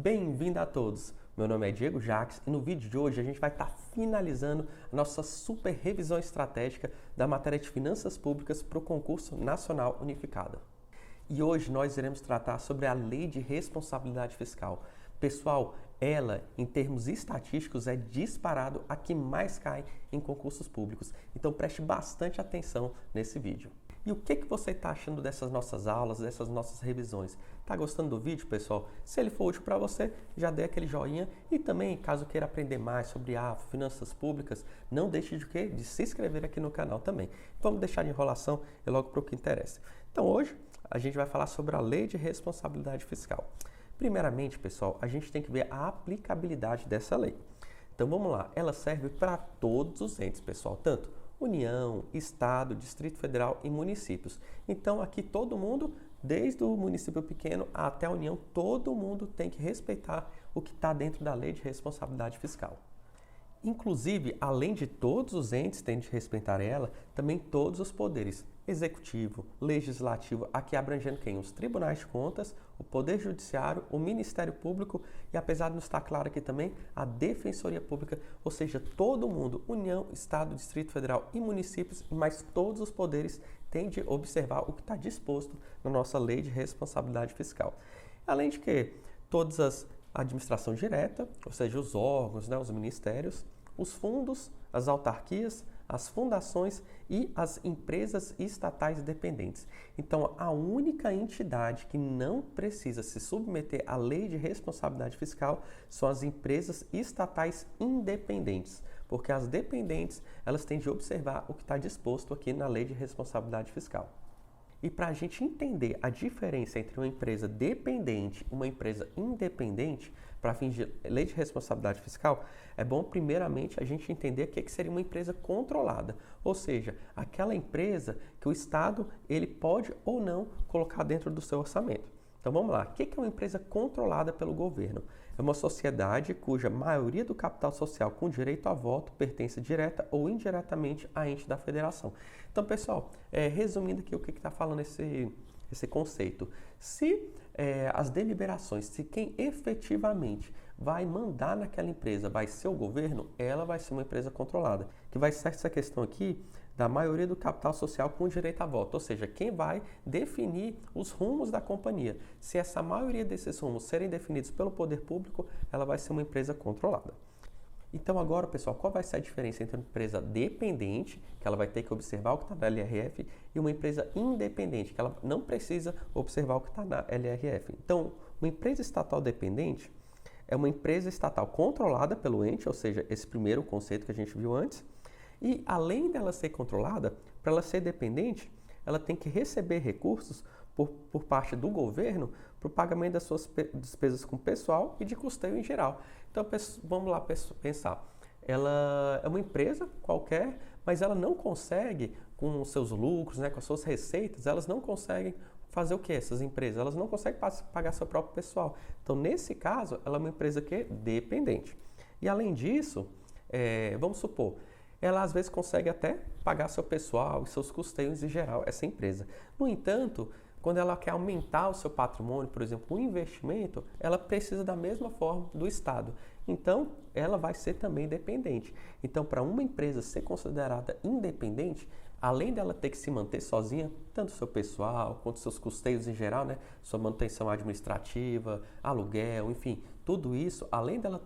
Bem-vindo a todos! Meu nome é Diego Jacques e no vídeo de hoje a gente vai estar finalizando a nossa super revisão estratégica da matéria de Finanças Públicas para o Concurso Nacional Unificado. E hoje nós iremos tratar sobre a Lei de Responsabilidade Fiscal. Pessoal, ela, em termos estatísticos, é disparado a que mais cai em concursos públicos. Então preste bastante atenção nesse vídeo. E o que você está achando dessas nossas aulas, dessas nossas revisões? Está gostando do vídeo, pessoal? Se ele for útil para você, já dê aquele joinha. E também, caso queira aprender mais sobre finanças públicas, não deixe de se inscrever aqui no canal também. Vamos deixar de enrolação e logo para o que interessa. Então hoje a gente vai falar sobre a Lei de Responsabilidade Fiscal. Primeiramente, pessoal, a gente tem que ver a aplicabilidade dessa lei. Então vamos lá, ela serve para todos os entes, pessoal, tanto União, Estado, Distrito Federal e municípios. Então aqui todo mundo, desde o município pequeno até a União, todo mundo tem que respeitar o que está dentro da Lei de Responsabilidade Fiscal. Inclusive, além de todos os entes têm de respeitar ela, também todos os poderes, executivo, legislativo, aqui abrangendo quem? Os tribunais de contas, o Poder Judiciário, o Ministério Público e, apesar de não estar claro aqui também, a Defensoria Pública, ou seja, todo mundo, União, Estado, Distrito Federal e municípios, mas todos os poderes têm de observar o que está disposto na nossa Lei de Responsabilidade Fiscal. Além de que todas a administração direta, ou seja, os órgãos, os ministérios, os fundos, as autarquias, as fundações e as empresas estatais dependentes. Então, a única entidade que não precisa se submeter à Lei de Responsabilidade Fiscal são as empresas estatais independentes, porque as dependentes elas têm de observar o que está disposto aqui na Lei de Responsabilidade Fiscal. E para a gente entender a diferença entre uma empresa dependente e uma empresa independente, para fins de lei de responsabilidade fiscal, é bom primeiramente a gente entender o que seria uma empresa controlada, ou seja, aquela empresa que o Estado ele pode ou não colocar dentro do seu orçamento. Então vamos lá, o que é uma empresa controlada pelo governo? É uma sociedade cuja maioria do capital social com direito a voto pertence direta ou indiretamente a ente da federação. Então, pessoal, resumindo aqui o que está falando esse conceito. Se as deliberações, se quem efetivamente vai mandar naquela empresa vai ser o governo, ela vai ser uma empresa controlada. Que vai ser essa questão aqui da maioria do capital social com direito a voto, ou seja, quem vai definir os rumos da companhia. Se essa maioria desses rumos serem definidos pelo poder público, ela vai ser uma empresa controlada. Então agora, pessoal, qual vai ser a diferença entre uma empresa dependente, que ela vai ter que observar o que está na LRF, e uma empresa independente, que ela não precisa observar o que está na LRF? Então, uma empresa estatal dependente é uma empresa estatal controlada pelo ente, ou seja, esse primeiro conceito que a gente viu antes, e além dela ser controlada, para ela ser dependente, ela tem que receber recursos por parte do governo para o pagamento das suas despesas com pessoal e de custeio em geral. Então, vamos lá pensar. Ela é uma empresa qualquer, mas ela não consegue, com os seus lucros, com as suas receitas, elas não conseguem fazer o que essas empresas? Elas não conseguem pagar seu próprio pessoal. Então, nesse caso, ela é uma empresa que é dependente. E além disso, vamos supor, ela às vezes consegue até pagar seu pessoal e seus custeios em geral, essa empresa. No entanto, quando ela quer aumentar o seu patrimônio, por exemplo, um investimento, ela precisa da mesma forma do Estado. Então, ela vai ser também dependente. Então, para uma empresa ser considerada independente, além dela ter que se manter sozinha, tanto seu pessoal quanto seus custeios em geral, sua manutenção administrativa, aluguel, enfim, tudo isso, além dela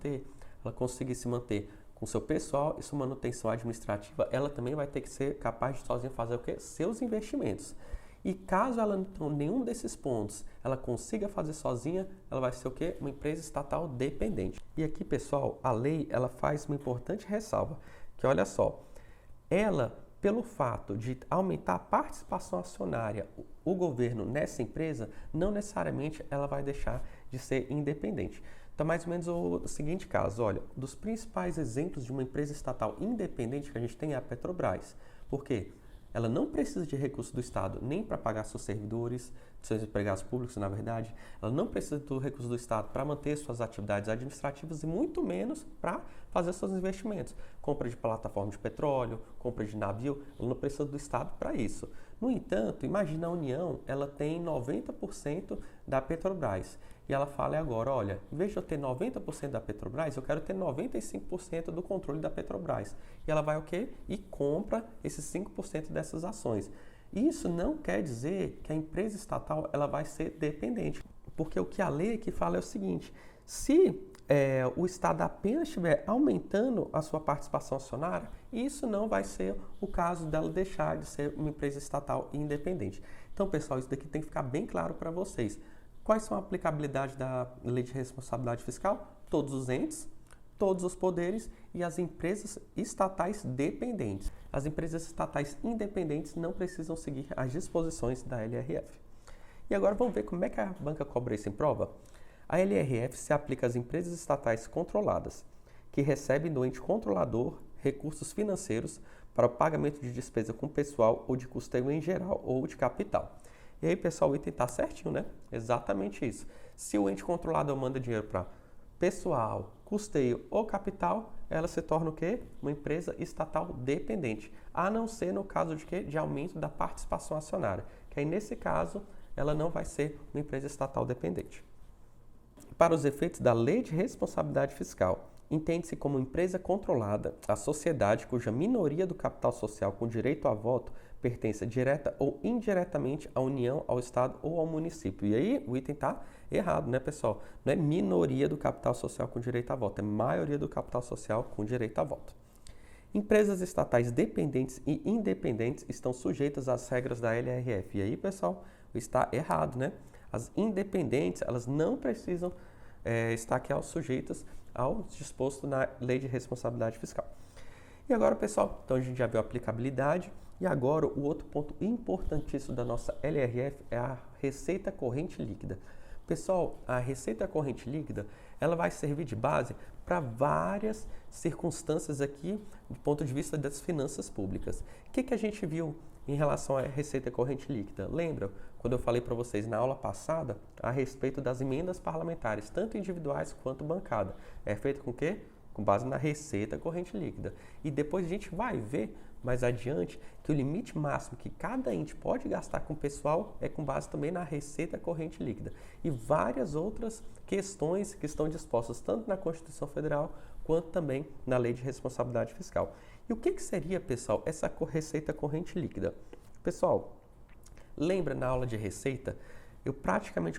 conseguir se manter com seu pessoal e sua manutenção administrativa, ela também vai ter que ser capaz de sozinha fazer o quê? Seus investimentos. E caso ela não tenha nenhum desses pontos, ela consiga fazer sozinha, ela vai ser o quê? Uma empresa estatal dependente. E aqui, pessoal, a lei ela faz uma importante ressalva, que olha só, ela, pelo fato de aumentar a participação acionária, o governo nessa empresa, não necessariamente ela vai deixar de ser independente. Então, mais ou menos o seguinte caso, olha, dos principais exemplos de uma empresa estatal independente que a gente tem é a Petrobras. Por quê? Ela não precisa de recurso do Estado nem para pagar seus servidores, seus empregados públicos, na verdade. Ela não precisa do recurso do Estado para manter suas atividades administrativas e muito menos para fazer seus investimentos. Compra de plataforma de petróleo, compra de navio, ela não precisa do Estado para isso. No entanto, imagina a União, ela tem 90% da Petrobras. E ela fala agora, olha, em vez de eu ter 90% da Petrobras, eu quero ter 95% do controle da Petrobras. E ela vai o quê? E compra esses 5% dessas ações. Isso não quer dizer que a empresa estatal ela vai ser dependente, porque o que a lei aqui fala é o seguinte, se o Estado apenas estiver aumentando a sua participação acionária, isso não vai ser o caso dela deixar de ser uma empresa estatal independente. Então, pessoal, isso daqui tem que ficar bem claro para vocês. Quais são a aplicabilidade da Lei de Responsabilidade Fiscal? Todos os entes, todos os poderes e as empresas estatais dependentes. As empresas estatais independentes não precisam seguir as disposições da LRF. E agora vamos ver como é que a banca cobra isso em prova? A LRF se aplica às empresas estatais controladas, que recebem do ente controlador recursos financeiros para o pagamento de despesa com pessoal ou de custeio em geral ou de capital. E aí, pessoal, o item está certinho, né? Exatamente isso. Se o ente controlador manda dinheiro para pessoal, custeio ou capital, ela se torna o quê? Uma empresa estatal dependente, a não ser no caso de quê? De aumento da participação acionária, que aí nesse caso ela não vai ser uma empresa estatal dependente. Para os efeitos da Lei de Responsabilidade Fiscal, entende-se como empresa controlada a sociedade cuja minoria do capital social com direito a voto pertença direta ou indiretamente à União, ao Estado ou ao município. E aí o item está errado, né, pessoal? Não é minoria do capital social com direito a voto, é maioria do capital social com direito a voto. Empresas estatais dependentes e independentes estão sujeitas às regras da LRF. E aí, pessoal, está errado, né? As independentes, elas não precisam estar aqui sujeitas ao disposto na Lei de Responsabilidade Fiscal. E agora, pessoal, então a gente já viu a aplicabilidade e agora o outro ponto importantíssimo da nossa LRF é a receita corrente líquida. Pessoal, a receita corrente líquida, ela vai servir de base para várias circunstâncias aqui do ponto de vista das finanças públicas. O que a gente viu em relação à receita corrente líquida? Lembra quando eu falei para vocês na aula passada a respeito das emendas parlamentares, tanto individuais quanto bancada? É feito com o quê? Com base na receita corrente líquida. E depois a gente vai ver mais adiante que o limite máximo que cada ente pode gastar com o pessoal é com base também na receita corrente líquida. E várias outras questões que estão dispostas tanto na Constituição Federal quanto também na Lei de Responsabilidade Fiscal. E o que seria, pessoal, essa receita corrente líquida? Pessoal, lembra na aula de receita? Eu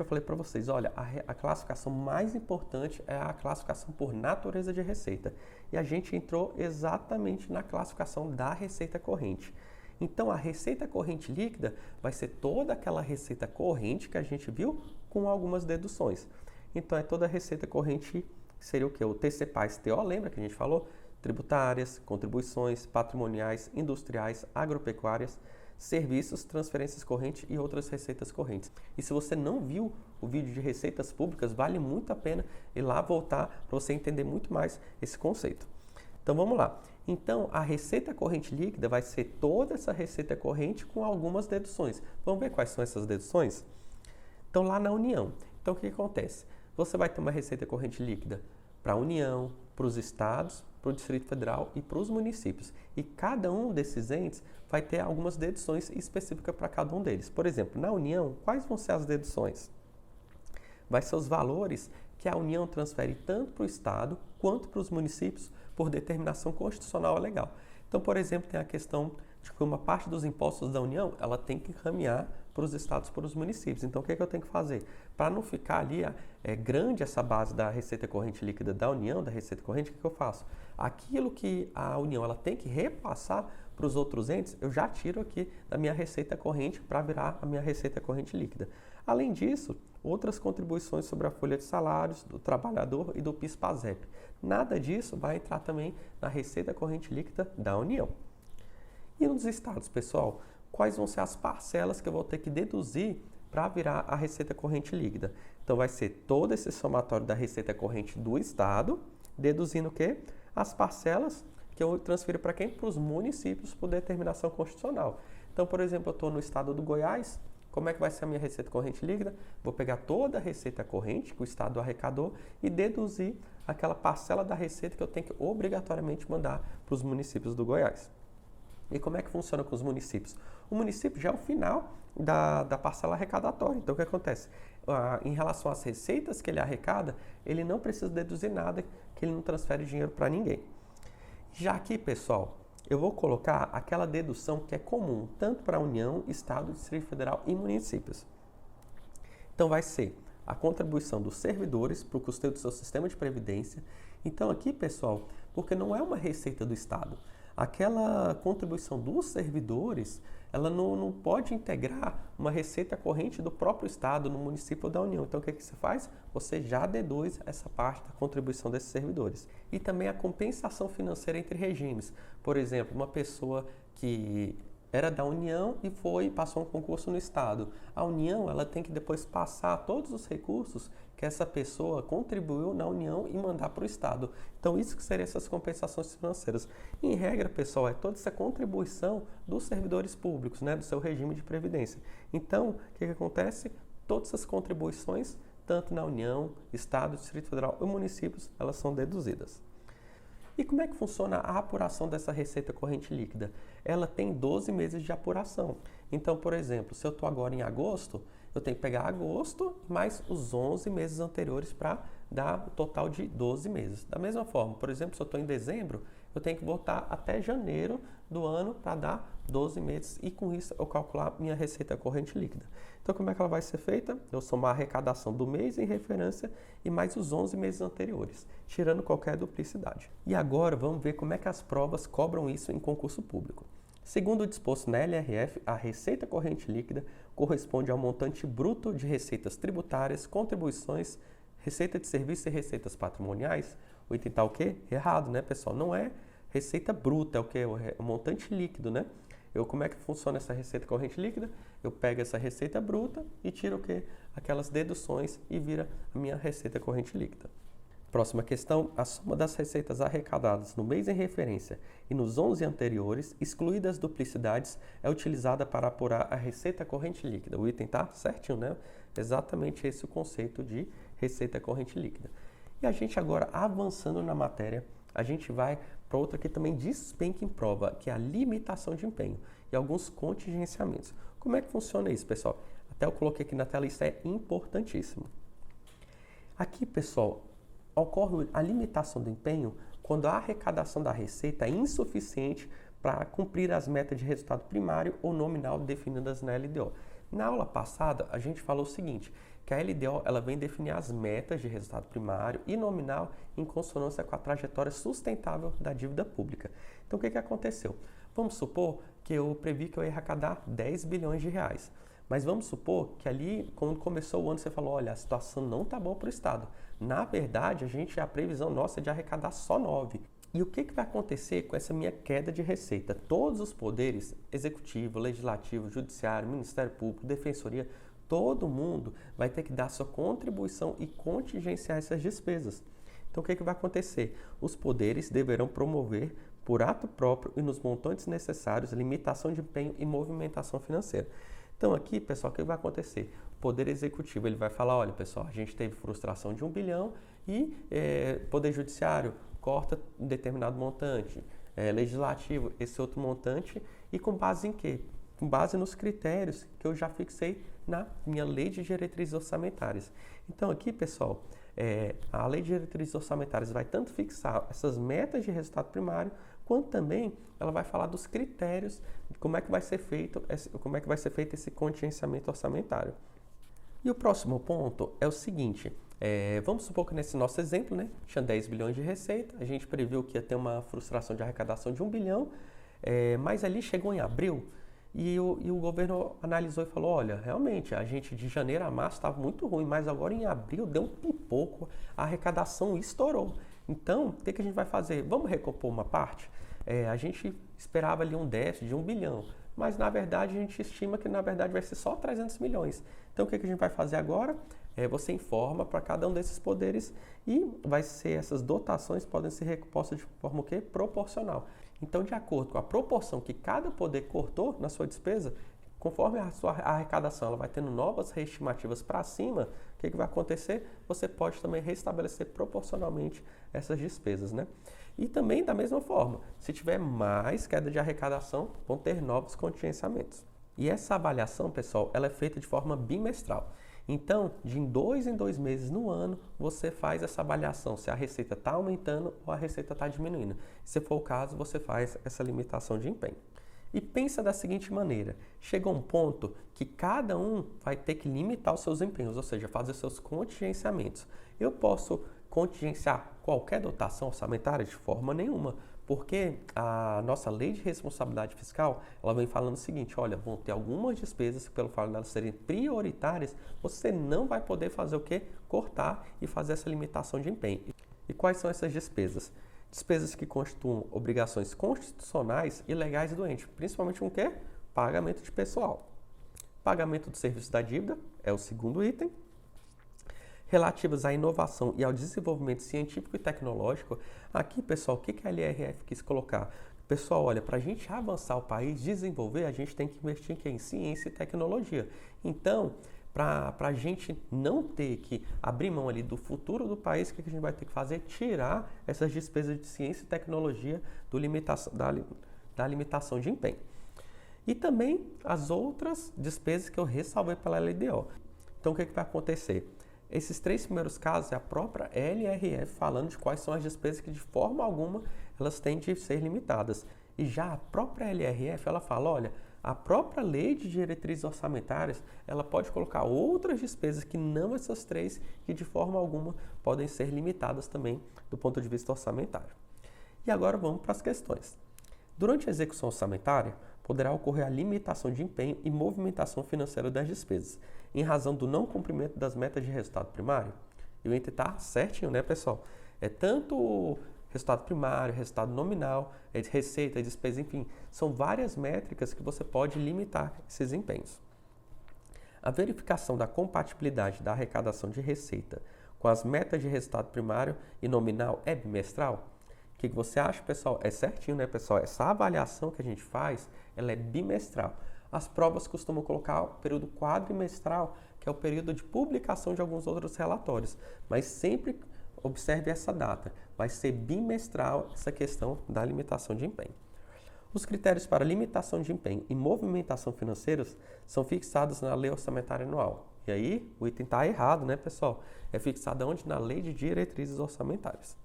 falei para vocês, olha, a classificação mais importante é a classificação por natureza de receita. E a gente entrou exatamente na classificação da receita corrente. Então, a receita corrente líquida vai ser toda aquela receita corrente que a gente viu com algumas deduções. Então, é toda a receita corrente, seria o quê? O TCPAS-TO, lembra que a gente falou? Tributárias, contribuições, patrimoniais, industriais, agropecuárias, serviços, transferências correntes e outras receitas correntes. E se você não viu o vídeo de receitas públicas, vale muito a pena ir lá voltar para você entender muito mais esse conceito. Então vamos lá. Então a receita corrente líquida vai ser toda essa receita corrente com algumas deduções. Vamos ver quais são essas deduções? Então lá na União. Então o que acontece? Você vai ter uma receita corrente líquida para a União, para os estados, para o Distrito Federal e para os municípios. E cada um desses entes vai ter algumas deduções específicas para cada um deles. Por exemplo, na União, quais vão ser as deduções? Vai ser os valores que a União transfere tanto para o estado quanto para os municípios por determinação constitucional ou legal. Então, por exemplo, tem a questão de que uma parte dos impostos da União, ela tem que encaminhar para os estados, para os municípios. Então, o que eu tenho que fazer? Para não ficar ali grande essa base da receita corrente líquida da União, da receita corrente, o que eu faço? Aquilo que a União ela tem que repassar para os outros entes, eu já tiro aqui da minha receita corrente para virar a minha receita corrente líquida. Além disso, outras contribuições sobre a folha de salários do trabalhador e do PIS/PASEP. Nada disso vai entrar também na receita corrente líquida da União. E nos estados, pessoal, quais vão ser as parcelas que eu vou ter que deduzir para virar a receita corrente líquida? Então, vai ser todo esse somatório da receita corrente do estado, deduzindo o quê? As parcelas que eu transfiro para quem? Para os municípios por determinação constitucional. Então, por exemplo, eu estou no estado do Goiás, como é que vai ser a minha receita corrente líquida? Vou pegar toda a receita corrente que o estado arrecadou e deduzir aquela parcela da receita que eu tenho que obrigatoriamente mandar para os municípios do Goiás. E como é que funciona com os municípios? O município já é o final da parcela arrecadatória. Então, o que acontece? Em relação às receitas que ele arrecada, ele não precisa deduzir nada, que ele não transfere dinheiro para ninguém. Já aqui, pessoal, eu vou colocar aquela dedução que é comum, tanto para a União, Estado, Distrito Federal e municípios. Então, vai ser a contribuição dos servidores para o custeio do seu sistema de previdência. Então, aqui, pessoal, porque não é uma receita do Estado, aquela contribuição dos servidores, ela não pode integrar uma receita corrente do próprio Estado, no município ou da União. Então, o que você faz? Você já deduz essa parte da contribuição desses servidores. E também a compensação financeira entre regimes. Por exemplo, uma pessoa que era da União e passou um concurso no Estado. A União, ela tem que depois passar todos os recursos que essa pessoa contribuiu na União e mandar para o Estado. Então, isso que seriam essas compensações financeiras. Em regra, pessoal, é toda essa contribuição dos servidores públicos, né, do seu regime de previdência. Então, o que acontece? Todas essas contribuições, tanto na União, Estado, Distrito Federal e municípios, elas são deduzidas. E como é que funciona a apuração dessa receita corrente líquida? Ela tem 12 meses de apuração. Então, por exemplo, se eu estou agora em agosto, eu tenho que pegar agosto mais os 11 meses anteriores para dar o total de 12 meses. Da mesma forma, por exemplo, se eu estou em dezembro, eu tenho que voltar até janeiro do ano para dar 12 meses e com isso eu calcular minha receita corrente líquida. Então, como é que ela vai ser feita? Eu somar a arrecadação do mês em referência e mais os 11 meses anteriores, tirando qualquer duplicidade. E agora vamos ver como é que as provas cobram isso em concurso público. Segundo o disposto na LRF, a receita corrente líquida corresponde ao montante bruto de receitas tributárias, contribuições, receita de serviço e receitas patrimoniais. O item está o quê? Errado, né, pessoal? Não é receita bruta, é o quê? O montante líquido, né? Como é que funciona essa receita corrente líquida? Eu pego essa receita bruta e tiro o quê? Aquelas deduções e vira a minha receita corrente líquida. Próxima questão, a soma das receitas arrecadadas no mês em referência e nos 11 anteriores, excluídas duplicidades, é utilizada para apurar a receita corrente líquida. O item está certinho, né? Exatamente esse o conceito de receita corrente líquida. E a gente agora, avançando na matéria, a gente vai para outra que também despenca em prova, que é a limitação de empenho e alguns contingenciamentos. Como é que funciona isso, pessoal? Até eu coloquei aqui na tela, isso é importantíssimo. Aqui, pessoal, ocorre a limitação do empenho quando a arrecadação da receita é insuficiente para cumprir as metas de resultado primário ou nominal definidas na LDO. Na aula passada, a gente falou o seguinte, que a LDO ela vem definir as metas de resultado primário e nominal em consonância com a trajetória sustentável da dívida pública. Então, o que aconteceu? Vamos supor que eu previ que eu ia arrecadar 10 bilhões de reais. Mas vamos supor que ali, quando começou o ano, você falou, olha, a situação não está boa para o Estado. Na verdade, a previsão nossa é de arrecadar só 9. E o que vai acontecer com essa minha queda de receita? Todos os poderes, executivo, legislativo, judiciário, Ministério Público, Defensoria, todo mundo vai ter que dar sua contribuição e contingenciar essas despesas. Então, o que vai acontecer? Os poderes deverão promover, por ato próprio e nos montantes necessários, limitação de empenho e movimentação financeira. Então, aqui, pessoal, o que vai acontecer? O Poder Executivo ele vai falar, olha, pessoal, a gente teve frustração de 1 bilhão e Poder Judiciário corta um determinado montante, Legislativo esse outro montante e com base em quê? Com base nos critérios que eu já fixei na minha Lei de Diretrizes Orçamentárias. Então, aqui, pessoal, a Lei de Diretrizes Orçamentárias vai tanto fixar essas metas de resultado primário, quanto também ela vai falar dos critérios de como é que vai ser feito esse contingenciamento orçamentário. E o próximo ponto é o seguinte, vamos supor que nesse nosso exemplo, né, tinha 10 bilhões de receita, a gente previu que ia ter uma frustração de arrecadação de 1 bilhão, mas ali chegou em abril e o governo analisou e falou, olha, realmente, a gente de janeiro a março estava muito ruim, mas agora em abril deu um pipoco, a arrecadação estourou. Então, o que a gente vai fazer? Vamos recompor uma parte? A gente esperava ali um déficit de 1 bilhão, mas na verdade a gente estima que na verdade vai ser só 300 milhões. Então, o que a gente vai fazer agora? Você informa para cada um desses poderes e essas dotações podem ser recompostas de forma o quê? Proporcional. Então, de acordo com a proporção que cada poder cortou na sua despesa, conforme a sua arrecadação ela vai tendo novas reestimativas para cima, o que vai acontecer? Você pode também restabelecer proporcionalmente essas despesas, né? E também, da mesma forma, se tiver mais queda de arrecadação, vão ter novos contingenciamentos. E essa avaliação, pessoal, ela é feita de forma bimestral. Então, de em 2 meses no ano, você faz essa avaliação se a receita está aumentando ou a receita está diminuindo. Se for o caso, você faz essa limitação de empenho. E pensa da seguinte maneira, chega um ponto que cada um vai ter que limitar os seus empenhos, ou seja, fazer seus contingenciamentos. Eu posso contingenciar qualquer dotação orçamentária? De forma nenhuma, porque a nossa lei de responsabilidade fiscal, ela vem falando o seguinte, olha, vão ter algumas despesas que pelo fato de elas serem prioritárias, você não vai poder fazer o quê? Cortar e fazer essa limitação de empenho. E quais são essas despesas? Despesas que constituam obrigações constitucionais e legais do ente, principalmente com o quê? Pagamento de pessoal. Pagamento do serviço da dívida é o segundo item. Relativas à inovação e ao desenvolvimento científico e tecnológico, aqui, pessoal, o que a LRF quis colocar? Pessoal, olha, para a gente avançar o país, desenvolver, a gente tem que investir em ciência e tecnologia. Então, para a gente não ter que abrir mão ali do futuro do país, o que a gente vai ter que fazer? Tirar essas despesas de ciência e tecnologia da limitação de empenho. E também as outras despesas que eu ressalvei pela LDO. Então, o que vai acontecer? Esses 3 primeiros casos é a própria LRF falando de quais são as despesas que de forma alguma elas têm de ser limitadas. E já a própria LRF, ela fala, olha, a própria lei de diretrizes orçamentárias, ela pode colocar outras despesas que não essas 3, que de forma alguma podem ser limitadas também do ponto de vista orçamentário. E agora vamos para as questões. Durante a execução orçamentária, poderá ocorrer a limitação de empenho e movimentação financeira das despesas, em razão do não cumprimento das metas de resultado primário. E o item está certinho, né, pessoal? É tanto resultado primário, resultado nominal, é de receita, é despesa, enfim, são várias métricas que você pode limitar esses empenhos. A verificação da compatibilidade da arrecadação de receita com as metas de resultado primário e nominal é bimestral? O que você acha, pessoal? É certinho, né, pessoal? Essa avaliação que a gente faz, ela é bimestral. As provas costumam colocar o período quadrimestral, que é o período de publicação de alguns outros relatórios, mas sempre observe essa data. Vai ser bimestral essa questão da limitação de empenho. Os critérios para limitação de empenho e movimentação financeiras são fixados na Lei Orçamentária Anual. E aí, o item está errado, né, pessoal? É fixado onde? Na Lei de Diretrizes Orçamentárias.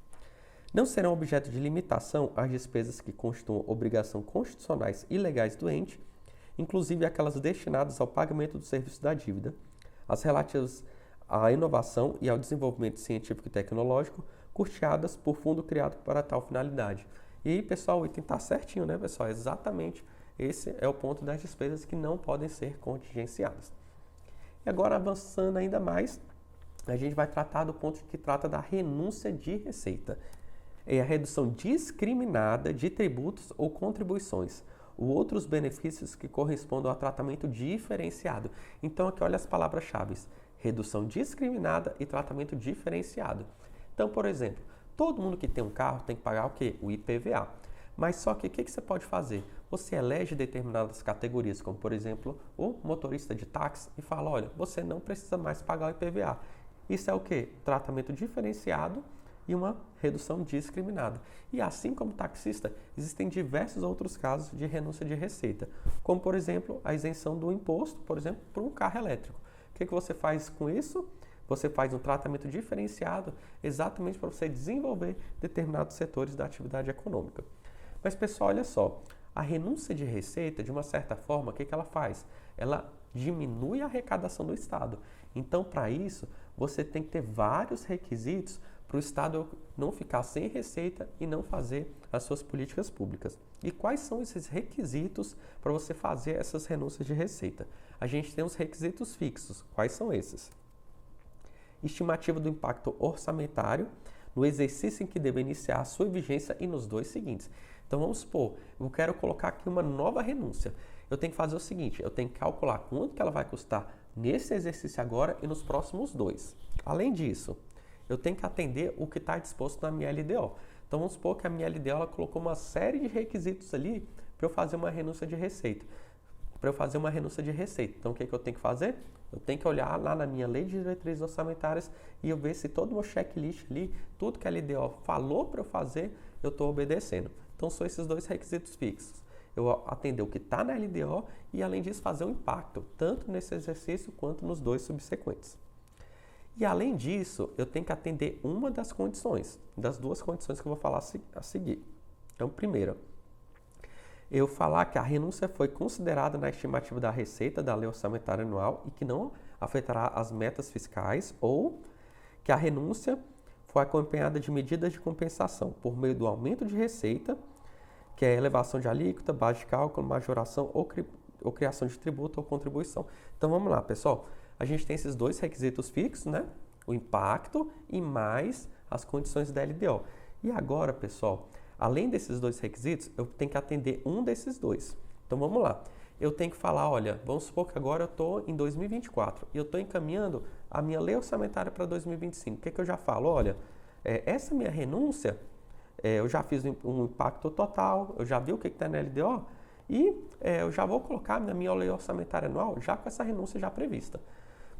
Não serão objeto de limitação as despesas que constituam obrigações constitucionais e legais do ente, inclusive aquelas destinadas ao pagamento do serviço da dívida, as relativas à inovação e ao desenvolvimento científico e tecnológico, custeadas por fundo criado para tal finalidade. E aí, pessoal, o item está certinho, né, pessoal? Exatamente esse é o ponto das despesas que não podem ser contingenciadas. E agora, avançando ainda mais, a gente vai tratar do ponto que trata da renúncia de receita. É a redução discriminada de tributos ou contribuições, ou outros benefícios que correspondam a tratamento diferenciado. Então, aqui olha as palavras-chave: redução discriminada e tratamento diferenciado. Então, por exemplo, todo mundo que tem um carro tem que pagar o quê? O IPVA. Mas só que o que você pode fazer? Você elege determinadas categorias, como por exemplo, o motorista de táxi, e fala, olha, você não precisa mais pagar o IPVA. Isso é o quê? Tratamento diferenciado e uma redução discriminada. E assim como taxista, existem diversos outros casos de renúncia de receita, como por exemplo, a isenção do imposto, por exemplo, por um carro elétrico. O que você faz com isso? Você faz um tratamento diferenciado exatamente para você desenvolver determinados setores da atividade econômica. Mas pessoal, olha só, a renúncia de receita, de uma certa forma, o que ela faz? Ela diminui a arrecadação do Estado. Então, para isso, você tem que ter vários requisitos para o Estado não ficar sem receita e não fazer as suas políticas públicas. E quais são esses requisitos para você fazer essas renúncias de receita? A gente tem os requisitos fixos. Quais são esses? Estimativa do impacto orçamentário no exercício em que deve iniciar a sua vigência e nos 2 seguintes. Então vamos supor, eu quero colocar aqui uma nova renúncia. Eu tenho que fazer o seguinte, eu tenho que calcular quanto que ela vai custar nesse exercício agora e nos próximos 2. Além disso, eu tenho que atender o que está disposto na minha LDO. Então vamos supor que a minha LDO ela colocou uma série de requisitos ali para eu fazer uma renúncia de receita. para eu fazer uma renúncia de receita. Então, o que eu tenho que fazer? Eu tenho que olhar lá na minha lei de diretrizes orçamentárias e eu ver se todo o meu checklist ali, tudo que a LDO falou para eu fazer, eu estou obedecendo. Então, são esses dois requisitos fixos. Eu atender o que está na LDO e, além disso, fazer um impacto, tanto nesse exercício quanto nos dois subsequentes. E, além disso, eu tenho que atender uma das condições, das duas condições que eu vou falar a seguir. Então, primeiro, eu falar que a renúncia foi considerada na estimativa da receita da lei orçamentária anual e que não afetará as metas fiscais, ou que a renúncia foi acompanhada de medidas de compensação por meio do aumento de receita, que é elevação de alíquota, base de cálculo, majoração ou criação de tributo ou contribuição. Então vamos lá, pessoal. A gente tem esses dois requisitos fixos, né? O impacto e mais as condições da LDO. E agora, pessoal, além desses dois requisitos, eu tenho que atender um desses dois. Então vamos lá. Eu tenho que falar, olha, vamos supor que agora eu estou em 2024 e eu estou encaminhando a minha lei orçamentária para 2025. O que eu já falo? Olha, essa minha renúncia, eu já fiz um impacto total, eu já vi o que está na LDO e eu já vou colocar na minha lei orçamentária anual já com essa renúncia já prevista.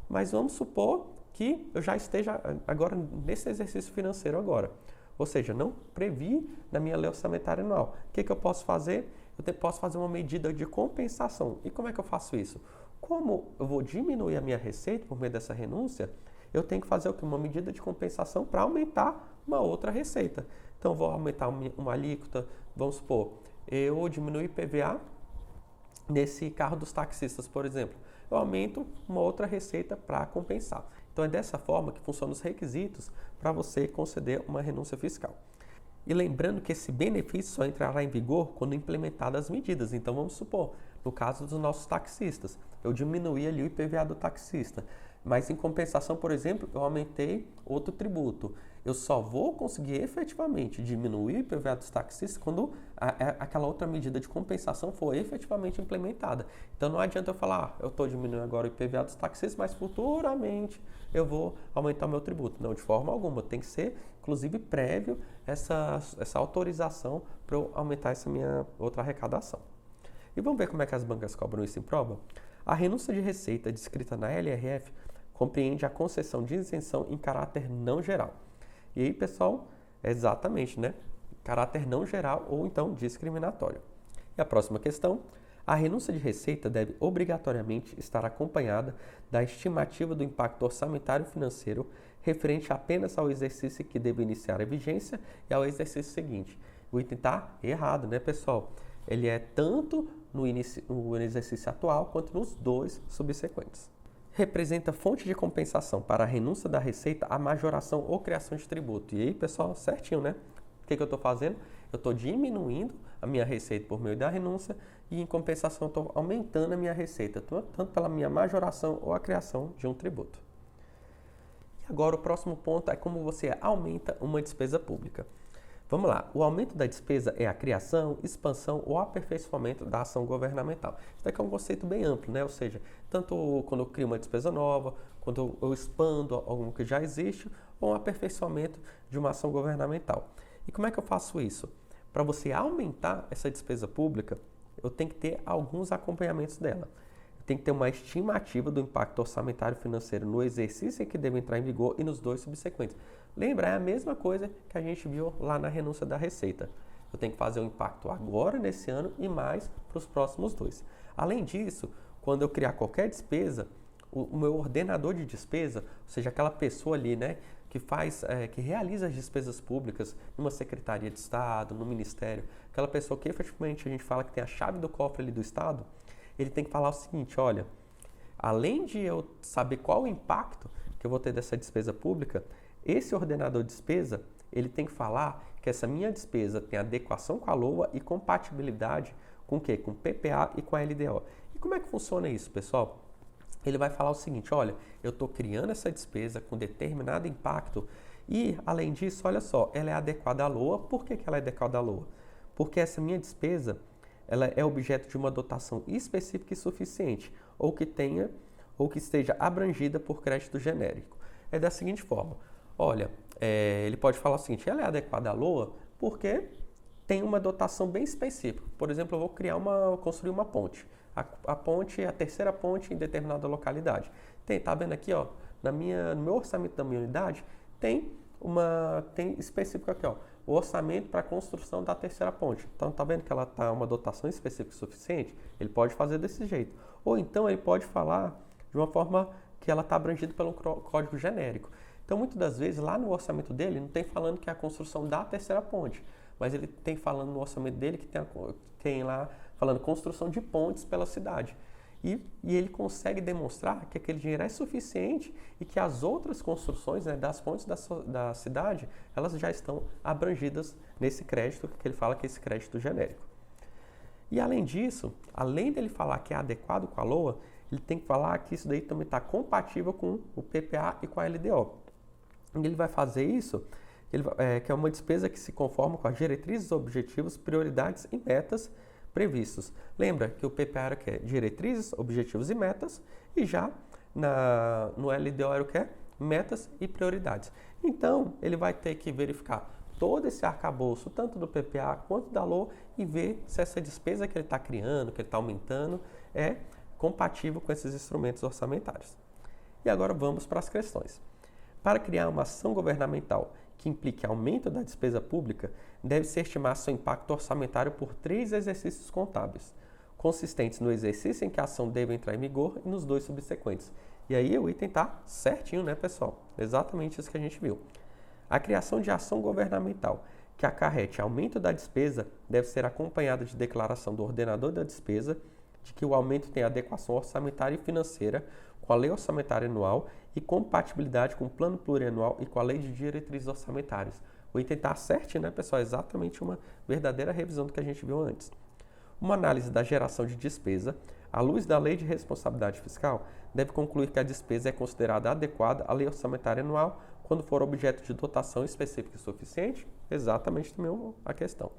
Mas vamos supor que eu já esteja agora nesse exercício financeiro agora. Ou seja, não previ na minha lei orçamentária anual. O que eu posso fazer? Eu posso fazer uma medida de compensação. E como é que eu faço isso? Como eu vou diminuir a minha receita por meio dessa renúncia, eu tenho que fazer o quê? Uma medida de compensação para aumentar uma outra receita. Então, eu vou aumentar uma alíquota, vamos supor, eu diminuir IPVA nesse carro dos taxistas, por exemplo. Eu aumento uma outra receita para compensar. Então, é dessa forma que funcionam os requisitos para você conceder uma renúncia fiscal. E lembrando que esse benefício só entrará em vigor quando implementadas as medidas. Então, vamos supor, no caso dos nossos taxistas, eu diminuí ali o IPVA do taxista, mas em compensação, por exemplo, eu aumentei outro tributo. Eu só vou conseguir efetivamente diminuir o IPVA dos taxistas quando aquela outra medida de compensação for efetivamente implementada. Então não adianta eu falar, eu estou diminuindo agora o IPVA dos taxistas, mas futuramente eu vou aumentar o meu tributo. Não, de forma alguma. Tem que ser, inclusive, prévio essa autorização para eu aumentar essa minha outra arrecadação. E vamos ver como é que as bancas cobram isso em prova? A renúncia de receita descrita na LRF compreende a concessão de isenção em caráter não geral. E aí, pessoal, exatamente, né? Caráter não geral ou então discriminatório. E a próxima questão, a renúncia de receita deve obrigatoriamente estar acompanhada da estimativa do impacto orçamentário financeiro referente apenas ao exercício que deve iniciar a vigência e ao exercício seguinte. O item está errado, né, pessoal? Ele é tanto no exercício atual quanto nos dois subsequentes. Representa fonte de compensação para a renúncia da receita a majoração ou criação de tributo. E aí, pessoal, certinho, né? O que eu estou fazendo? Eu estou diminuindo a minha receita por meio da renúncia e, em compensação, eu estou aumentando a minha receita, tanto pela minha majoração ou a criação de um tributo. E agora, o próximo ponto é como você aumenta uma despesa pública. Vamos lá, o aumento da despesa é a criação, expansão ou aperfeiçoamento da ação governamental. Isso daqui é um conceito bem amplo, né? Ou seja, tanto quando eu crio uma despesa nova, quando eu expando algo que já existe, ou um aperfeiçoamento de uma ação governamental. E como é que eu faço isso? Para você aumentar essa despesa pública, eu tenho que ter alguns acompanhamentos dela. Eu tenho que ter uma estimativa do impacto orçamentário financeiro no exercício em que deve entrar em vigor e nos dois subsequentes. Lembra, é a mesma coisa que a gente viu lá na renúncia da receita. Eu tenho que fazer o impacto agora, nesse ano, e mais para os próximos dois. Além disso, quando eu criar qualquer despesa, o meu ordenador de despesa, ou seja, aquela pessoa ali, né, que realiza as despesas públicas numa secretaria de Estado, no ministério, aquela pessoa que efetivamente a gente fala que tem a chave do cofre ali do Estado, ele tem que falar o seguinte, olha, além de eu saber qual o impacto que eu vou ter dessa despesa pública, esse ordenador de despesa, ele tem que falar que essa minha despesa tem adequação com a LOA e compatibilidade com o quê? Com o PPA e com a LDO. E como é que funciona isso, pessoal? Ele vai falar o seguinte, olha, eu estou criando essa despesa com determinado impacto e, além disso, olha só, ela é adequada à LOA. Por que ela é adequada à LOA? Porque essa minha despesa, ela é objeto de uma dotação específica e suficiente, ou que esteja abrangida por crédito genérico. É da seguinte forma, olha, ele pode falar o seguinte, ela é adequada à LOA porque tem uma dotação bem específica. Por exemplo, eu vou construir uma ponte. a ponte, a terceira ponte em determinada localidade. Tá vendo aqui, ó, no meu orçamento da minha unidade, tem específico aqui, ó, o orçamento para a construção da terceira ponte. Então, tá vendo que ela tá uma dotação específica suficiente? Ele pode fazer desse jeito. Ou então ele pode falar de uma forma que ela está abrangida pelo código genérico. Então, muitas das vezes, lá no orçamento dele, não tem falando que é a construção da terceira ponte, mas ele tem falando no orçamento dele que tem lá falando construção de pontes pela cidade. E ele consegue demonstrar que aquele dinheiro é suficiente e que as outras construções, né, das pontes da cidade, elas já estão abrangidas nesse crédito, que ele fala que é esse crédito genérico. E além disso, além dele falar que é adequado com a LOA, ele tem que falar que isso daí também está compatível com o PPA e com a LDO. E ele vai fazer isso, que é uma despesa que se conforma com as diretrizes, objetivos, prioridades e metas previstos. Lembra que o PPA era o que? Diretrizes, objetivos e metas, e já no LDO era o que? Metas e prioridades. Então, ele vai ter que verificar todo esse arcabouço, tanto do PPA quanto da LOA, e ver se essa despesa que ele está criando, que ele está aumentando, é compatível com esses instrumentos orçamentários. E agora vamos para as questões. Para criar uma ação governamental que implique aumento da despesa pública, deve-se estimar seu impacto orçamentário por 3 exercícios contábeis, consistentes no exercício em que a ação deve entrar em vigor e nos 2 subsequentes. E aí o item está certinho, né, pessoal? Exatamente isso que a gente viu. A criação de ação governamental que acarrete aumento da despesa deve ser acompanhada de declaração do ordenador da despesa de que o aumento tem adequação orçamentária e financeira com a lei orçamentária anual e compatibilidade com o plano plurianual e com a lei de diretrizes orçamentárias. O item está certo, né, pessoal? Exatamente uma verdadeira revisão do que a gente viu antes. Uma análise da geração de despesa, à luz da lei de responsabilidade fiscal, deve concluir que a despesa é considerada adequada à lei orçamentária anual quando for objeto de dotação específica e suficiente. Exatamente também a questão.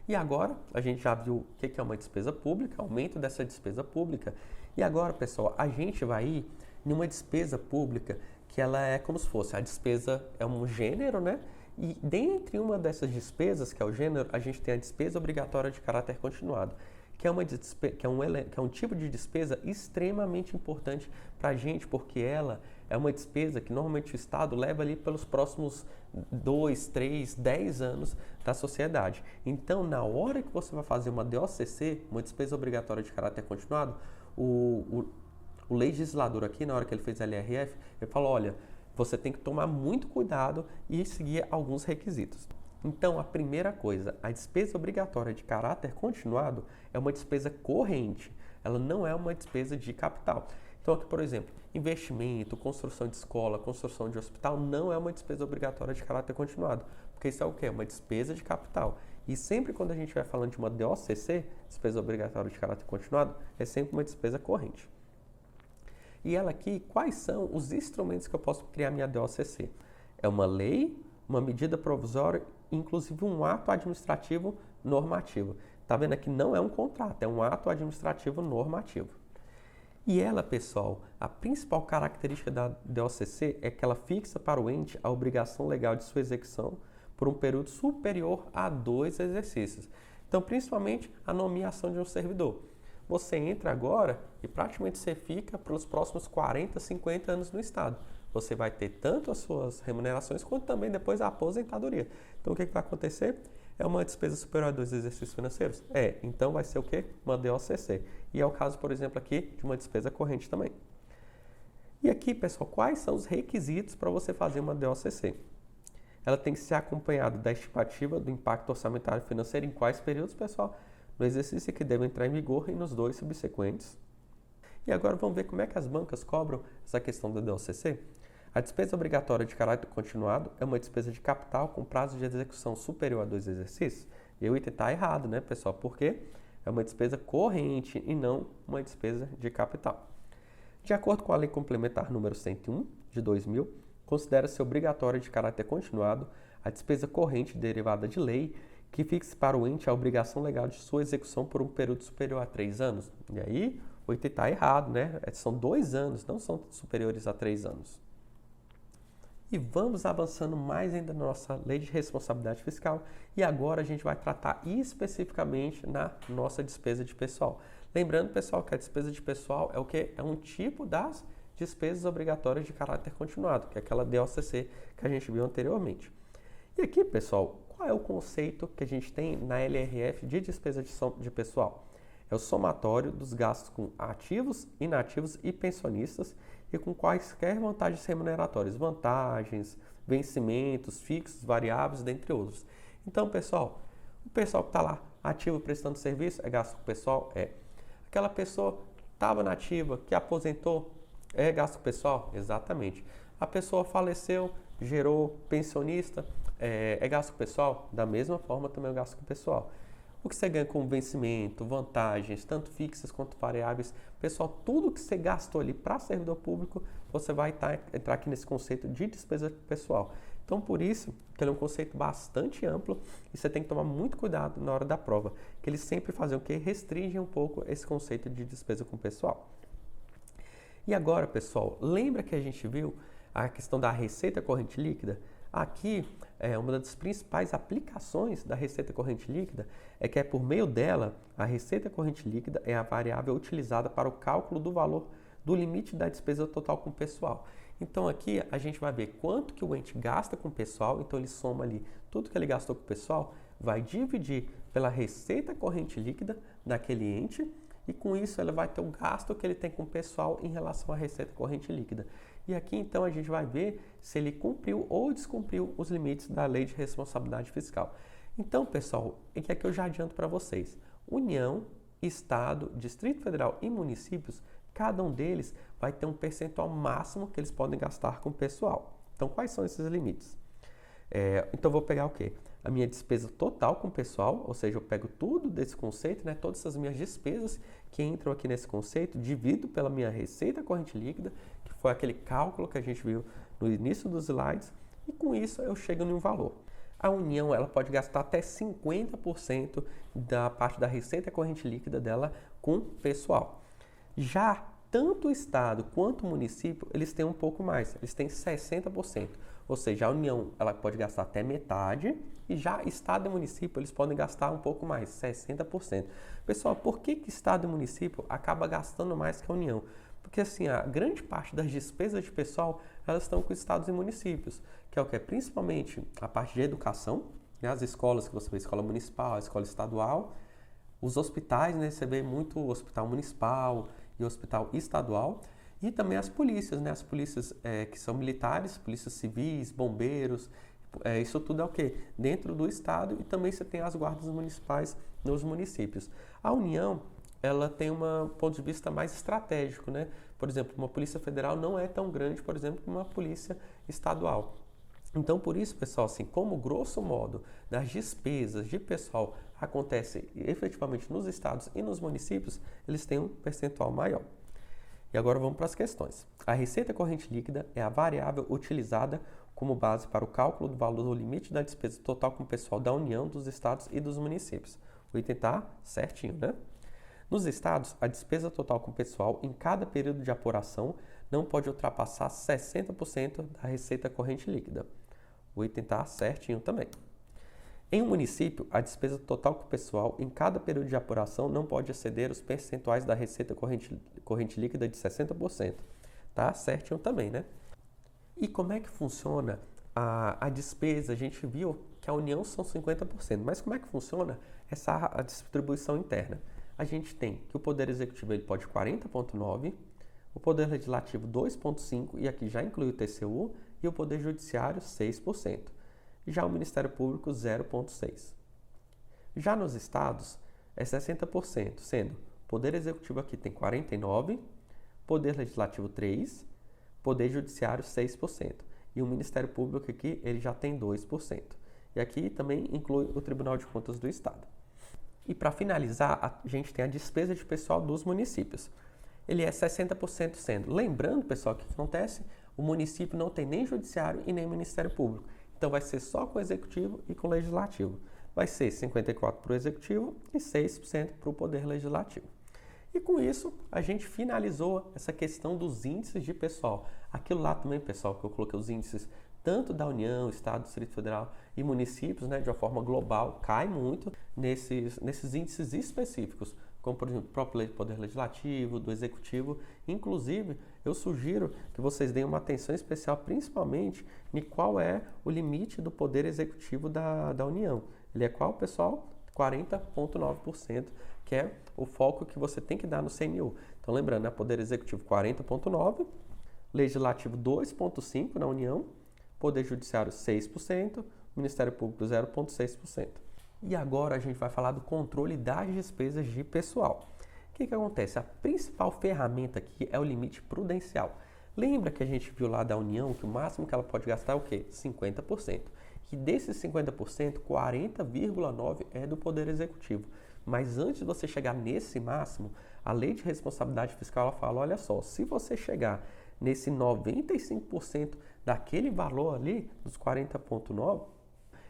E agora, a gente já viu o que é uma despesa pública, aumento dessa despesa pública. E agora, pessoal, a gente vai ir em uma despesa pública que ela é como se fosse, a despesa é um gênero, né? E dentre uma dessas despesas, que é o gênero, a gente tem a despesa obrigatória de caráter continuado, que é um tipo de despesa extremamente importante para a gente, porque ela é uma despesa que normalmente o Estado leva ali pelos próximos 2, 3, 10 anos da sociedade. Então, na hora que você vai fazer uma DOCC, uma despesa obrigatória de caráter continuado, o legislador aqui, na hora que ele fez a LRF, ele falou, olha, você tem que tomar muito cuidado e seguir alguns requisitos. Então, a primeira coisa, a despesa obrigatória de caráter continuado é uma despesa corrente, ela não é uma despesa de capital. Então, aqui, por exemplo, investimento, construção de escola, construção de hospital, não é uma despesa obrigatória de caráter continuado, porque isso é o quê? É uma despesa de capital. E sempre quando a gente vai falando de uma DOCC, despesa obrigatória de caráter continuado, é sempre uma despesa corrente. E ela aqui, quais são os instrumentos que eu posso criar minha DOCC? É uma lei, uma medida provisória, inclusive um ato administrativo normativo. Tá vendo aqui? Não é um contrato, é um ato administrativo normativo. E ela, pessoal, a principal característica da DOCC é que ela fixa para o ente a obrigação legal de sua execução por um período superior a 2 exercícios. Então, principalmente a nomeação de um servidor. Você entra agora e praticamente você fica pelos próximos 40, 50 anos no Estado. Você vai ter tanto as suas remunerações quanto também depois a aposentadoria. Então, o que vai acontecer? É uma despesa superior a 2 exercícios financeiros? Então vai ser o quê? Uma DOCC. E é o caso, por exemplo, aqui de uma despesa corrente também. E aqui, pessoal, quais são os requisitos para você fazer uma DOCC? Ela tem que ser acompanhada da estimativa do impacto orçamentário financeiro em quais períodos, pessoal? No exercício que deve entrar em vigor e nos 2 subsequentes. E agora vamos ver como é que as bancas cobram essa questão da DOCC. A despesa obrigatória de caráter continuado é uma despesa de capital com prazo de execução superior a 2 exercícios. E o item está errado, né, pessoal? Porque é uma despesa corrente e não uma despesa de capital. De acordo com a Lei Complementar número 101 de 2000, considera-se obrigatória de caráter continuado a despesa corrente derivada de lei que fixe para o ente a obrigação legal de sua execução por um período superior a 3 anos. E aí, o item está errado, né? São 2 anos, não são superiores a 3 anos. E vamos avançando mais ainda na nossa lei de responsabilidade fiscal. E agora a gente vai tratar especificamente na nossa despesa de pessoal. Lembrando, pessoal, que a despesa de pessoal é o quê? É um tipo das despesas obrigatórias de caráter continuado, que é aquela DOCC que a gente viu anteriormente. E aqui, pessoal, qual é o conceito que a gente tem na LRF de despesa de pessoal? É o somatório dos gastos com ativos, inativos e pensionistas e com quaisquer vantagens remuneratórias, vantagens, vencimentos, fixos, variáveis, dentre outros. Então, pessoal, o pessoal que está lá ativo prestando serviço é gasto com pessoal? É. Aquela pessoa que estava na ativa, que aposentou, é gasto com pessoal? Exatamente. A pessoa faleceu, gerou pensionista, é gasto com pessoal? Da mesma forma também é gasto com pessoal. O que você ganha com vencimento, vantagens, tanto fixas quanto variáveis, pessoal, tudo que você gastou ali para servidor público, você vai entrar aqui nesse conceito de despesa pessoal. Então, por isso, que ele é um conceito bastante amplo e você tem que tomar muito cuidado na hora da prova, que eles sempre fazem o que? Restringem um pouco esse conceito de despesa com pessoal. E agora, pessoal, lembra que a gente viu a questão da receita corrente líquida? Aqui, uma das principais aplicações da receita corrente líquida é que por meio dela, a receita corrente líquida é a variável utilizada para o cálculo do valor do limite da despesa total com o pessoal. Então aqui a gente vai ver quanto que o ente gasta com o pessoal, então ele soma ali tudo que ele gastou com o pessoal, vai dividir pela receita corrente líquida daquele ente e com isso ele vai ter o gasto que ele tem com o pessoal em relação à receita corrente líquida. E aqui então a gente vai ver se ele cumpriu ou descumpriu os limites da Lei de Responsabilidade Fiscal. Então, pessoal, é que aqui eu já adianto para vocês. União, Estado, Distrito Federal e municípios, cada um deles vai ter um percentual máximo que eles podem gastar com o pessoal. Então, quais são esses limites? Então, eu vou pegar o quê? A minha despesa total com o pessoal, ou seja, eu pego tudo desse conceito, né, todas essas minhas despesas que entram aqui nesse conceito, divido pela minha receita corrente líquida, que foi aquele cálculo que a gente viu no início dos slides, e com isso eu chego em um valor. A União ela pode gastar até 50% da parte da receita corrente líquida dela com pessoal. Já tanto o Estado quanto o município, eles têm um pouco mais, eles têm 60%. Ou seja, a União ela pode gastar até metade e já Estado e município eles podem gastar um pouco mais, 60%. Pessoal, por que Estado e município acaba gastando mais que a União? Porque assim, a grande parte das despesas de pessoal, elas estão com estados e municípios, que é o que? Principalmente a parte de educação, né? As escolas que você vê, escola municipal, escola estadual, os hospitais, né? Você vê muito hospital municipal e hospital estadual, e também as polícias, né? As polícias que são militares, polícias civis, bombeiros, isso tudo é o que? Dentro do estado e também você tem as guardas municipais nos municípios. A União, ela tem um ponto de vista mais estratégico, né? Por exemplo, uma polícia federal não é tão grande, por exemplo, como uma polícia estadual. Então, por isso, pessoal, assim, como grosso modo das despesas de pessoal acontece efetivamente nos estados e nos municípios, eles têm um percentual maior. E agora vamos para as questões. A receita corrente líquida é a variável utilizada como base para o cálculo do valor do limite da despesa total com o pessoal da União, dos estados e dos municípios. O item está certinho, né? Nos estados, a despesa total com o pessoal em cada período de apuração não pode ultrapassar 60% da receita corrente líquida. O item está certinho também. Em um município, a despesa total com o pessoal em cada período de apuração não pode exceder os percentuais da receita corrente líquida de 60%. Tá certinho também, né? E como é que funciona a despesa? A gente viu que a União são 50%, mas como é que funciona a distribuição interna? A gente tem que o Poder Executivo ele pode 40,9%, o Poder Legislativo 2,5%, e aqui já inclui o TCU, e o Poder Judiciário 6%. Já o Ministério Público 0,6%. Já nos estados é 60%, sendo Poder Executivo aqui tem 49%, Poder Legislativo 3%, Poder Judiciário 6%. E o Ministério Público aqui ele já tem 2%. E aqui também inclui o Tribunal de Contas do Estado. E para finalizar, a gente tem a despesa de pessoal dos municípios. Ele é 60% sendo. Lembrando, pessoal, o que acontece? O município não tem nem judiciário e nem Ministério Público. Então vai ser só com o Executivo e com o Legislativo. Vai ser 54% para o Executivo e 6% para o Poder Legislativo. E com isso, a gente finalizou essa questão dos índices de pessoal. Aquilo lá também, pessoal, que eu coloquei os índices tanto da União, Estado, Distrito Federal e municípios, né, de uma forma global, cai muito nesses índices específicos como por exemplo o próprio Poder Legislativo, do Executivo. Inclusive, eu sugiro que vocês deem uma atenção especial, principalmente, em qual é o limite do Poder Executivo da União. Ele é qual, pessoal? 40,9%, que é o foco que você tem que dar no CNU. Então, lembrando, né? Poder Executivo 40,9%, Legislativo 2,5% na União, Poder Judiciário 6%, Ministério Público 0,6%. E agora a gente vai falar do controle das despesas de pessoal. O que acontece? A principal ferramenta aqui é o limite prudencial. Lembra que a gente viu lá da União que o máximo que ela pode gastar é o quê? 50%. E desses 50%, 40,9% é do Poder Executivo. Mas antes de você chegar nesse máximo, a Lei de Responsabilidade Fiscal ela fala, olha só, se você chegar nesse 95% daquele valor ali, dos 40,9%,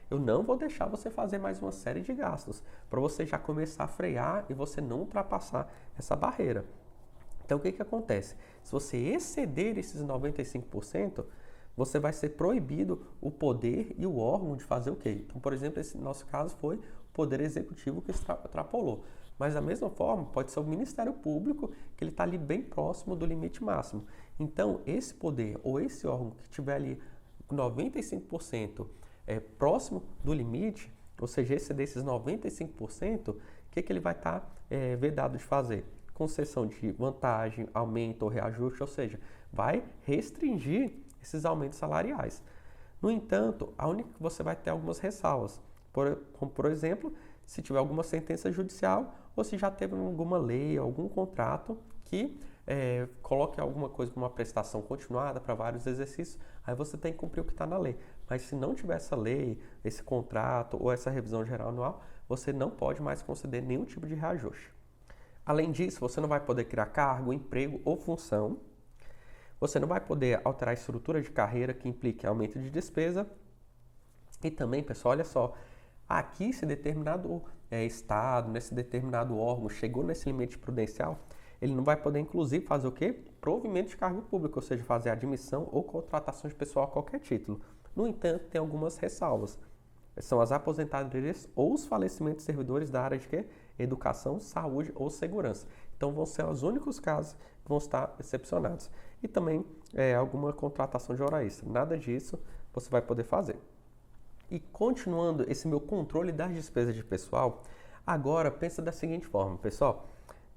eu não vou deixar você fazer mais uma série de gastos, para você já começar a frear e você não ultrapassar essa barreira. Então, o que acontece? Se você exceder esses 95%, você vai ser proibido o poder e o órgão de fazer o quê? Então, por exemplo, esse nosso caso foi o Poder Executivo que extrapolou. Mas, da mesma forma, pode ser o Ministério Público, que ele está ali bem próximo do limite máximo. Então, esse poder ou esse órgão que estiver ali 95% próximo do limite, ou seja, exceder esses 95%, o que ele vai estar vedado de fazer? Concessão de vantagem, aumento ou reajuste, ou seja, vai restringir esses aumentos salariais. No entanto, a única que você vai ter algumas ressalvas, como por exemplo, se tiver alguma sentença judicial ou se já teve alguma lei, algum contrato que coloque alguma coisa como uma prestação continuada para vários exercícios, aí você tem que cumprir o que está na lei. Mas se não tiver essa lei, esse contrato ou essa revisão geral anual, você não pode mais conceder nenhum tipo de reajuste. Além disso, você não vai poder criar cargo, emprego ou função. Você não vai poder alterar a estrutura de carreira que implique aumento de despesa. E também, pessoal, olha só, aqui se determinado estado, nesse determinado órgão chegou nesse limite prudencial, ele não vai poder, inclusive, fazer o quê? Provimento de cargo público, ou seja, fazer admissão ou contratação de pessoal a qualquer título. No entanto, tem algumas ressalvas. São as aposentadorias ou os falecimentos de servidores da área de quê? Educação, saúde ou segurança. Então, vão ser os únicos casos que vão estar excepcionados. E também alguma contratação de hora extra. Nada disso você vai poder fazer. E continuando esse meu controle das despesas de pessoal, agora pensa da seguinte forma, pessoal.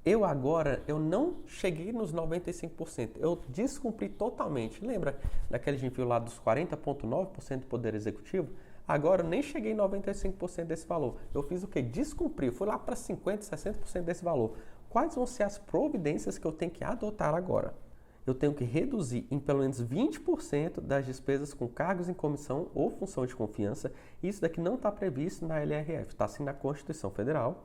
Eu não cheguei nos 95%, eu descumpri totalmente. Lembra daquele que a gente viu lá dos 40,9% do Poder Executivo? Agora eu nem cheguei em 95% desse valor. Eu fiz o quê? Descumpri, fui lá para 50%, 60% desse valor. Quais vão ser as providências que eu tenho que adotar agora? Eu tenho que reduzir em pelo menos 20% das despesas com cargos em comissão ou função de confiança. Isso daqui não está previsto na LRF, está sim na Constituição Federal.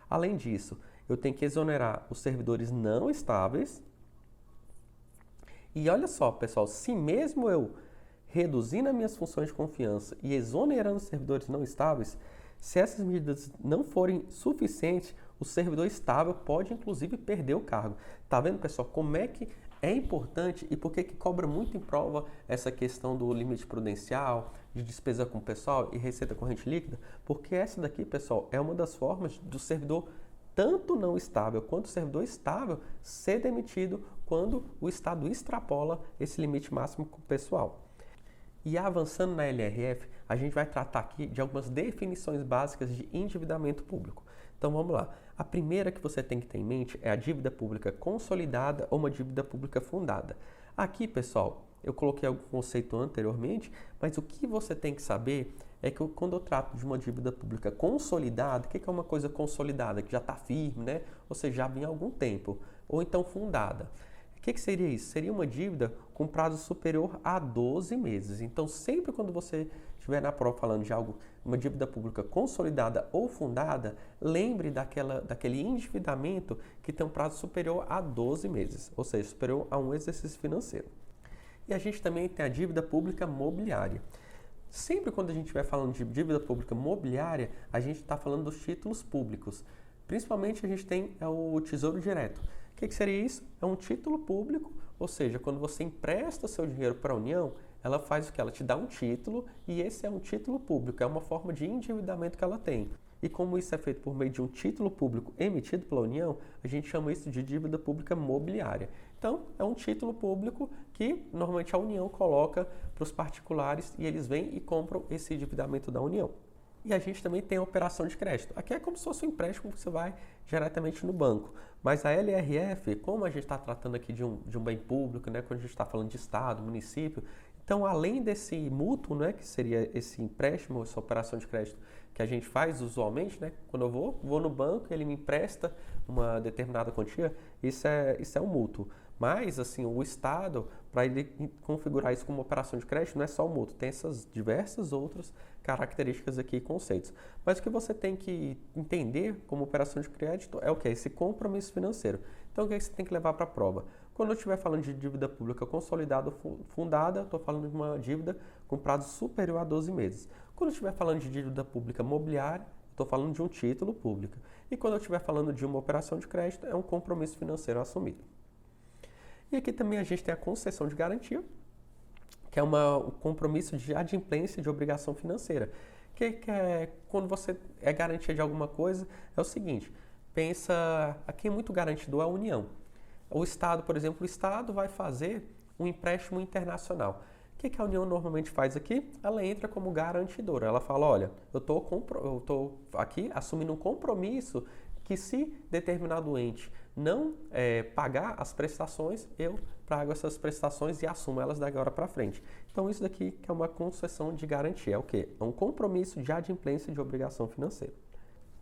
Além disso, eu tenho que exonerar os servidores não estáveis. E olha só, pessoal, se mesmo eu reduzindo as minhas funções de confiança e exonerando os servidores não estáveis, se essas medidas não forem suficientes, o servidor estável pode, inclusive, perder o cargo. Tá vendo, pessoal, como é que é importante e por que cobra muito em prova essa questão do limite prudencial, de despesa com pessoal e receita corrente líquida? Porque essa daqui, pessoal, é uma das formas do servidor tanto não estável quanto o servidor estável ser demitido quando o Estado extrapola esse limite máximo com o pessoal. E avançando na LRF, a gente vai tratar aqui de algumas definições básicas de endividamento público. Então vamos lá. A primeira que você tem que ter em mente é a dívida pública consolidada ou uma dívida pública fundada. Aqui, pessoal, eu coloquei algum conceito anteriormente, mas o que você tem que saber é que quando eu trato de uma dívida pública consolidada, o que é uma coisa consolidada? Que já está firme, né? Ou seja, já vinha há algum tempo. Ou então fundada. O que seria isso? Seria uma dívida com prazo superior a 12 meses. Então, sempre quando você estiver na prova falando de algo, uma dívida pública consolidada ou fundada, lembre daquele endividamento que tem um prazo superior a 12 meses, ou seja, superior a um exercício financeiro. E a gente também tem a dívida pública mobiliária. Sempre quando a gente estiver falando de dívida pública mobiliária, a gente está falando dos títulos públicos. Principalmente a gente tem o Tesouro Direto. O que seria isso? É um título público, ou seja, quando você empresta seu dinheiro para a União, ela faz o que? Ela te dá um título e esse é um título público, é uma forma de endividamento que ela tem. E como isso é feito por meio de um título público emitido pela União, a gente chama isso de dívida pública mobiliária. Então, é um título público que normalmente a União coloca para os particulares e eles vêm e compram esse endividamento da União. E a gente também tem a operação de crédito. Aqui é como se fosse um empréstimo que você vai diretamente no banco. Mas a LRF, como a gente está tratando aqui de um bem público, né, quando a gente está falando de Estado, município, então além desse mútuo, né, que seria esse empréstimo, essa operação de crédito que a gente faz usualmente, né, quando eu vou no banco, ele me empresta uma determinada quantia, isso é um mútuo. Mas, assim, o Estado, para ele configurar isso como operação de crédito, não é só o mútuo, tem essas diversas outras características aqui e conceitos. Mas o que você tem que entender como operação de crédito é o que? Esse compromisso financeiro. Então, o que é que você tem que levar para a prova? Quando eu estiver falando de dívida pública consolidada ou fundada, estou falando de uma dívida com prazo superior a 12 meses. Quando eu estiver falando de dívida pública mobiliária, estou falando de um título público. E quando eu estiver falando de uma operação de crédito, é um compromisso financeiro assumido. E aqui também a gente tem a concessão de garantia, que é um compromisso de adimplência de obrigação financeira. Que é quando você é garantia de alguma coisa, é o seguinte, pensa, aqui muito garantido é a União. O Estado, por exemplo, o Estado vai fazer um empréstimo internacional. O que a União normalmente faz aqui? Ela entra como garantidora. Ela fala, olha, eu estou aqui assumindo um compromisso que se determinado ente não pagar as prestações, eu pago essas prestações e assumo elas da agora para frente. Então isso daqui que é uma concessão de garantia, é o quê? É um compromisso de adimplência de obrigação financeira.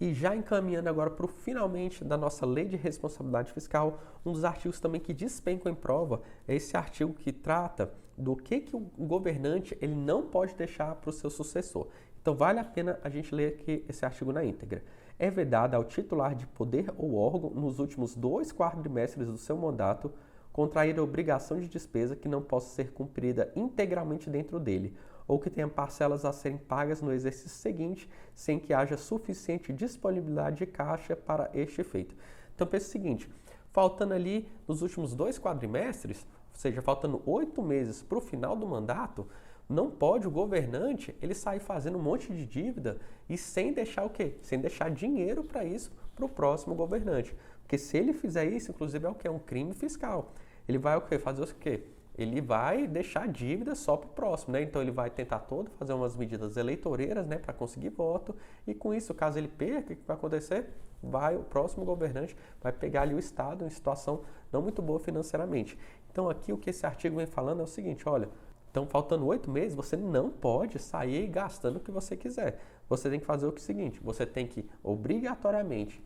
E já encaminhando agora para o finalmente da nossa Lei de Responsabilidade Fiscal, um dos artigos também que despencam em prova é esse artigo que trata do que o governante ele não pode deixar para o seu sucessor. Então vale a pena a gente ler aqui esse artigo na íntegra. É vedado ao titular de poder ou órgão, nos últimos 2 quadrimestres do seu mandato, contrair a obrigação de despesa que não possa ser cumprida integralmente dentro dele, ou que tenha parcelas a serem pagas no exercício seguinte, sem que haja suficiente disponibilidade de caixa para este efeito. Então, pense o seguinte, faltando ali nos últimos 2 quadrimestres, ou seja, faltando 8 meses para o final do mandato, não pode o governante ele sair fazendo um monte de dívida e sem deixar o quê? Sem deixar dinheiro para isso para o próximo governante. Porque se ele fizer isso, inclusive é o quê? É um crime fiscal. Ele vai o quê? Fazer o quê? Ele vai deixar dívida só para o próximo, né? Então ele vai tentar fazer umas medidas eleitoreiras, né, para conseguir voto, e com isso, caso ele perca, o que vai acontecer? O próximo governante vai pegar ali o Estado em situação não muito boa financeiramente. Então aqui o que esse artigo vem falando é o seguinte, olha, então faltando 8 meses, você não pode sair gastando o que você quiser. Você tem que fazer o seguinte, você tem que obrigatoriamente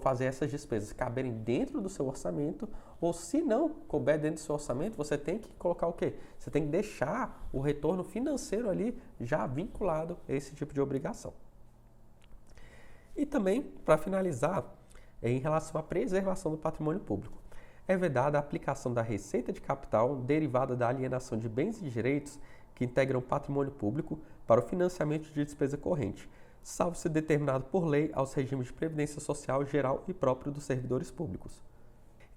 fazer essas despesas caberem dentro do seu orçamento, ou se não couber dentro do seu orçamento, você tem que colocar o quê? Você tem que deixar o retorno financeiro ali já vinculado a esse tipo de obrigação. E também, para finalizar, em relação à preservação do patrimônio público, é vedada a aplicação da receita de capital derivada da alienação de bens e direitos que integram o patrimônio público para o financiamento de despesa corrente, salvo se determinado por lei aos regimes de previdência social geral e próprio dos servidores públicos.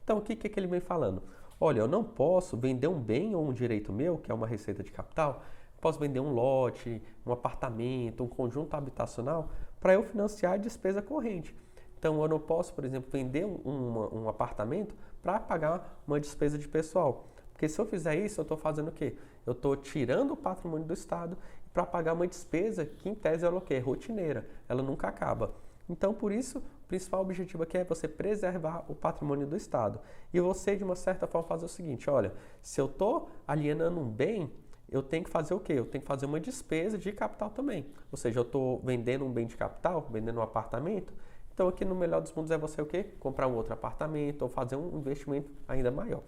Então, o que ele vem falando? Olha, eu não posso vender um bem ou um direito meu, que é uma receita de capital, posso vender um lote, um apartamento, um conjunto habitacional, para eu financiar a despesa corrente. Então, eu não posso, por exemplo, vender um apartamento para pagar uma despesa de pessoal. Porque se eu fizer isso, eu estou fazendo o quê? Eu estou tirando o patrimônio do Estado para pagar uma despesa que, em tese, ela é rotineira. Ela nunca acaba. Então, por isso, o principal objetivo aqui é você preservar o patrimônio do Estado. E você, de uma certa forma, fazer o seguinte, olha, se eu estou alienando um bem, eu tenho que fazer o quê? Eu tenho que fazer uma despesa de capital também. Ou seja, eu estou vendendo um bem de capital, vendendo um apartamento, então aqui no melhor dos mundos é você o quê? Comprar um outro apartamento ou fazer um investimento ainda maior.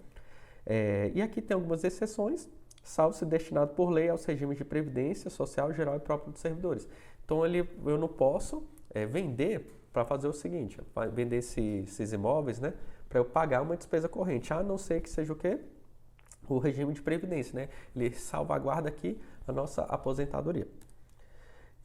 E aqui tem algumas exceções, salvo se destinado por lei aos regimes de previdência social geral e próprio dos servidores. Então eu não posso vender para fazer o seguinte, vender esses imóveis, né, para eu pagar uma despesa corrente, a não ser que seja o quê? O regime de previdência, né? Ele salvaguarda aqui a nossa aposentadoria.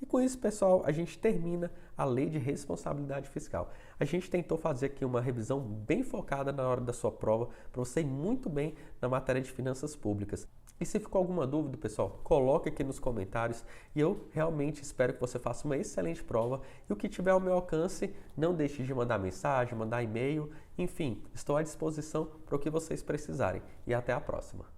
E com isso, pessoal, a gente termina a Lei de Responsabilidade Fiscal. A gente tentou fazer aqui uma revisão bem focada na hora da sua prova, para você ir muito bem na matéria de finanças públicas. E se ficou alguma dúvida, pessoal, coloque aqui nos comentários e eu realmente espero que você faça uma excelente prova. E o que tiver ao meu alcance, não deixe de mandar mensagem, mandar e-mail, enfim, estou à disposição para o que vocês precisarem. E até a próxima!